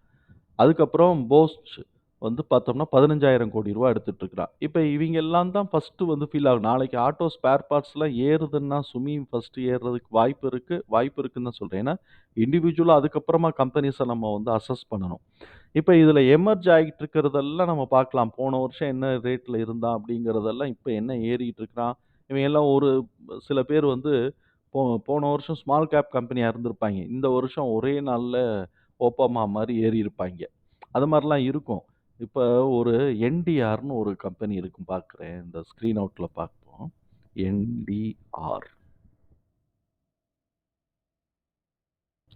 அதுக்கப்புறம் போஸ்ச் வந்து பார்த்தோம்னா ரூ. 15,000,00,00,000 எடுத்துட்டு இருக்கிறான். இப்ப இவங்க எல்லாம் தான் ஃபர்ஸ்ட்டு வந்து ஃபீல் ஆகும். நாளைக்கு ஆட்டோ ஸ்பேர் பார்ட்ஸ்லாம் ஏறுதுன்னா, சுமி ஃபர்ஸ்ட்டு ஏறுறதுக்கு வாய்ப்பு இருக்கு. வாய்ப்பு இருக்குன்னு தான் சொல்றேன். ஏன்னா, இண்டிவிஜுவலா அதுக்கப்புறமா கம்பெனிஸ நம்ம வந்து அசஸ் பண்ணணும். இப்ப இதுல எமர்ஜ் ஆகிட்டு இருக்கிறதெல்லாம் நம்ம பார்க்கலாம். போன வருஷம் என்ன ரேட்ல இருந்தான் அப்படிங்கிறதெல்லாம் இப்ப என்ன ஏறிட்டு இருக்கிறான். இவன் எல்லாம் ஒரு சில பேர் வந்து போ போன வருஷம் ஸ்மால் கேப் கம்பெனியா இருந்திருப்பாய்ங்க. இந்த வருஷம் ஒரே நாள்ல ஓப்பாமா மாரி ஏறியிருப்பாய்ங்க. அது மாரிலாம் இருக்கும். இப்ப ஒரு என்டிஆர்ன்னு ஒரு கம்பெனி இருக்கும் பார்க்கிறேன். இந்த ஸ்க்ரீன் அவுட்ல பார்ப்போம். என்டிஆர்.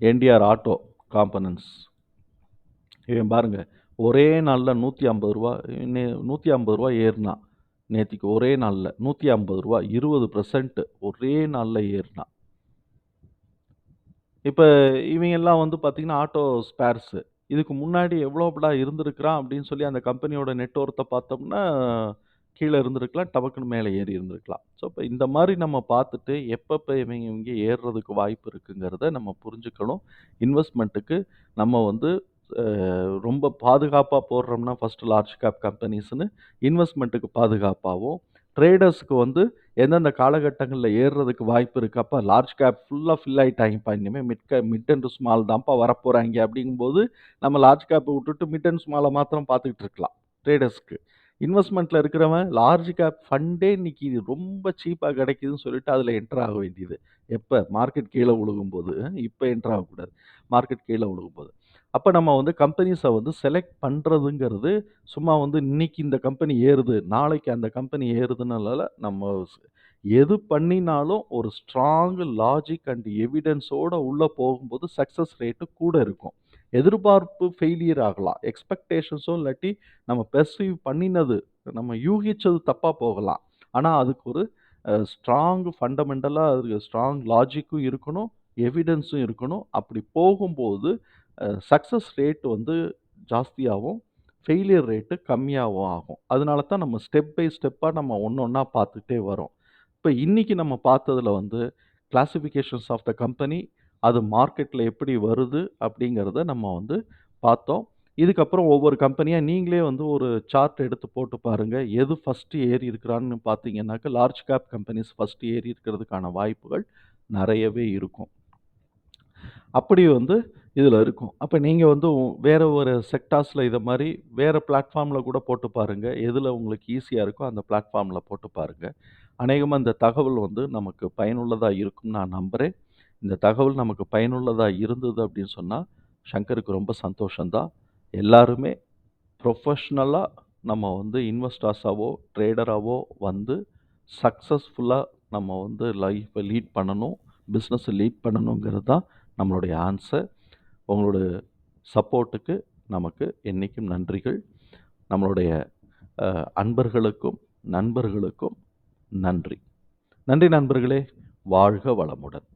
NTR auto components. இவன் பாருங்க. ஒரே நாள்ல ரூ. 150 ரூ. 150 ஏறுனான். நேத்திக்கு ஒரே நாள்ல. ரூ. 150 20% ஒரே நாள்ல ஏறுனான். இப்ப இவைங்கெல்லாம் வந்து பார்த்தீங்கன்னா, ஆட்டோ ஸ்பேர்ஸு. இதுக்கு முன்னாடி எவ்வளோபடா இருந்திருக்கிறான் அப்படின்னு சொல்லி அந்த கம்பெனியோட நெட் ஒர்த்த பார்த்தோம்னா, கீழ இருந்திருக்கலாம். டபக்குன்னு மேல ஏறி இருந்திருக்கலாம். ஸோ, இப்ப இந்த மாரி நம்ம பார்த்துட்டு, எப்பப்ப இவைங்க ஏறுறதுக்கு வாய்ப்பு இருக்குங்கிறத நம்ம புரிஞ்சுக்கணும். இன்வெஸ்ட்மென்ட்டுக்கு நம்ம வந்து ரொம்ப பாதுகாப்பா போடுறோம்னா, ஃபர்ஸ்ட்டு லார்ஜ் கேப் கம்பெனிஸ்ன்னு, இன்வெஸ்ட்மென்ட்டுக்கு பாதுகாப்பாவும், ட்ரேடர்ஸ்க்கு வந்து எந்தெந்த காலகட்டங்கள்ல ஏறுறதுக்கு வாய்ப்பு இருக்கு. அப்ப லார்ஜ் கேப் ஃபுல்லா ஃபில் ஆயிட்டாய்ங்கப்பா. இனிமே மிட் அண்ட் ஸ்மால் தான்ப்பா வரப்போறாய்ங்க அப்படிங்கும்போது, நம்ம லார்ஜ் கேப்ப விட்டுட்டு மிட் அண்ட் ஸ்மால மாத்திரம் பார்த்துக்கிட்டு இருக்கலாம். ட்ரேடர்ஸ்க்கு. இன்வெஸ்ட்மென்ட்ல இருக்கிறவன் லார்ஜ் கேப் ஃபண்டே இன்னைக்கு ரொம்ப சீப்பா கிடைக்குதுன்னு சொல்லிட்டு அதுல என்டர் ஆக வேண்டியது. எப்ப? மார்க்கெட் கீழ விழுகும்போது. இப்ப என்டர் ஆகக்கூடாது. மார்க்கெட் கீழ விழுகும்போது. அப்ப நம்ம வந்து கம்பெனிஸ வந்து செலக்ட் பண்றதுங்கிறது, சும்மா வந்து இன்னைக்கு இந்த கம்பெனி ஏறுது, நாளைக்கு அந்த கம்பெனி ஏறுதுன்னால நம்ம எது பண்ணினாலும் ஒரு ஸ்ட்ராங் லாஜிக் அண்ட் எவிடன்ஸோட உள்ள போகும்போது சக்சஸ் ரேட் கூட இருக்கும். எதிர்பார்ப்பு ஃபெயிலியர் ஆகலாம். எக்ஸ்பெக்டேஷன்ஸும் இல்லாட்டி நம்ம பெர்சீவ் பண்ணினது, நம்ம யூகிச்சது தப்பா போகலாம். ஆனா அதுக்கு ஒரு ஸ்ட்ராங் ஃபண்டமெண்டலா அதுக்கு ஸ்ட்ராங் லாஜிக்கும் இருக்கணும், எவிடன்ஸும் இருக்கணும். அப்படி போகும்போது சக்சஸ் ரேட் வந்து ஜாஸ்தியாவும், ஃபெயிலியர் ரேட்டு கம்மியாவும் ஆகும். அதனால தான் நம்ம ஸ்டெப் பை ஸ்டெப்பா நம்ம ஒண்ணொண்ணா பார்த்துட்டே வரோம். இப்ப இன்னைக்கு நம்ம பார்த்ததுல வந்து கிளாசிஃபிகேஷன்ஸ் ஆஃப் த கம்பெனி, அது மார்க்கெட்ல எப்படி வருது அப்படிங்கிறத நம்ம வந்து பார்த்தோம். இதுக்கப்புறம் ஒவ்வொரு கம்பெனியா நீங்களே வந்து ஒரு சார்ட் எடுத்து போட்டு பாருங்க. எது ஃபர்ஸ்ட் ஏறி இருக்கிறான்னு பார்த்தீங்கன்னாக்க, லார்ஜ் கேப் கம்பெனிஸ் ஃபர்ஸ்ட் ஏறி இருக்கிறதுக்கான வாய்ப்புகள் நெறையவே இருக்கும். அப்படி வந்து இதில இருக்கும். அப்ப நீங்க வந்து வேற ஒரு செக்டார்ஸ்ல இத மாரி வேற பிளாட்ஃபார்ம்ல கூட போட்டு பாருங்க. எதுல உங்களுக்கு ஈஸியா இருக்கோ அந்த பிளாட்ஃபார்ம்ல போட்டு பாருங்க. அநேகமா இந்த தகவல் வந்து நமக்கு பயனுள்ளதா இருக்கும்னு நான் நம்புறேன். இந்த தகவல் நமக்கு பயனுள்ளதா இருந்தது அப்படின்னு சொன்னா, சங்கருக்கு ரொம்ப சந்தோஷம் தான். எல்லாருமே ப்ரொஃபஷ்னலா நம்ம வந்து இன்வெஸ்டர்ஸாவோ, ட்ரேடராவோ வந்து சக்சஸ்ஃபுல்லா நம்ம வந்து லைஃப்ப லீட் பண்ணணும். பிசினஸ லீட் பண்ணணுங்கிறது தான் நம்மளுடைய ஆன்சர். உங்களோட சப்போர்ட்டுக்கு நமக்கு என்னைக்கும் நன்றிகள். நம்மளுடைய அன்பர்களுக்கும், நண்பர்களுக்கும் நன்றி. நன்றி நண்பர்களே! வாழ்க வளமுடன்.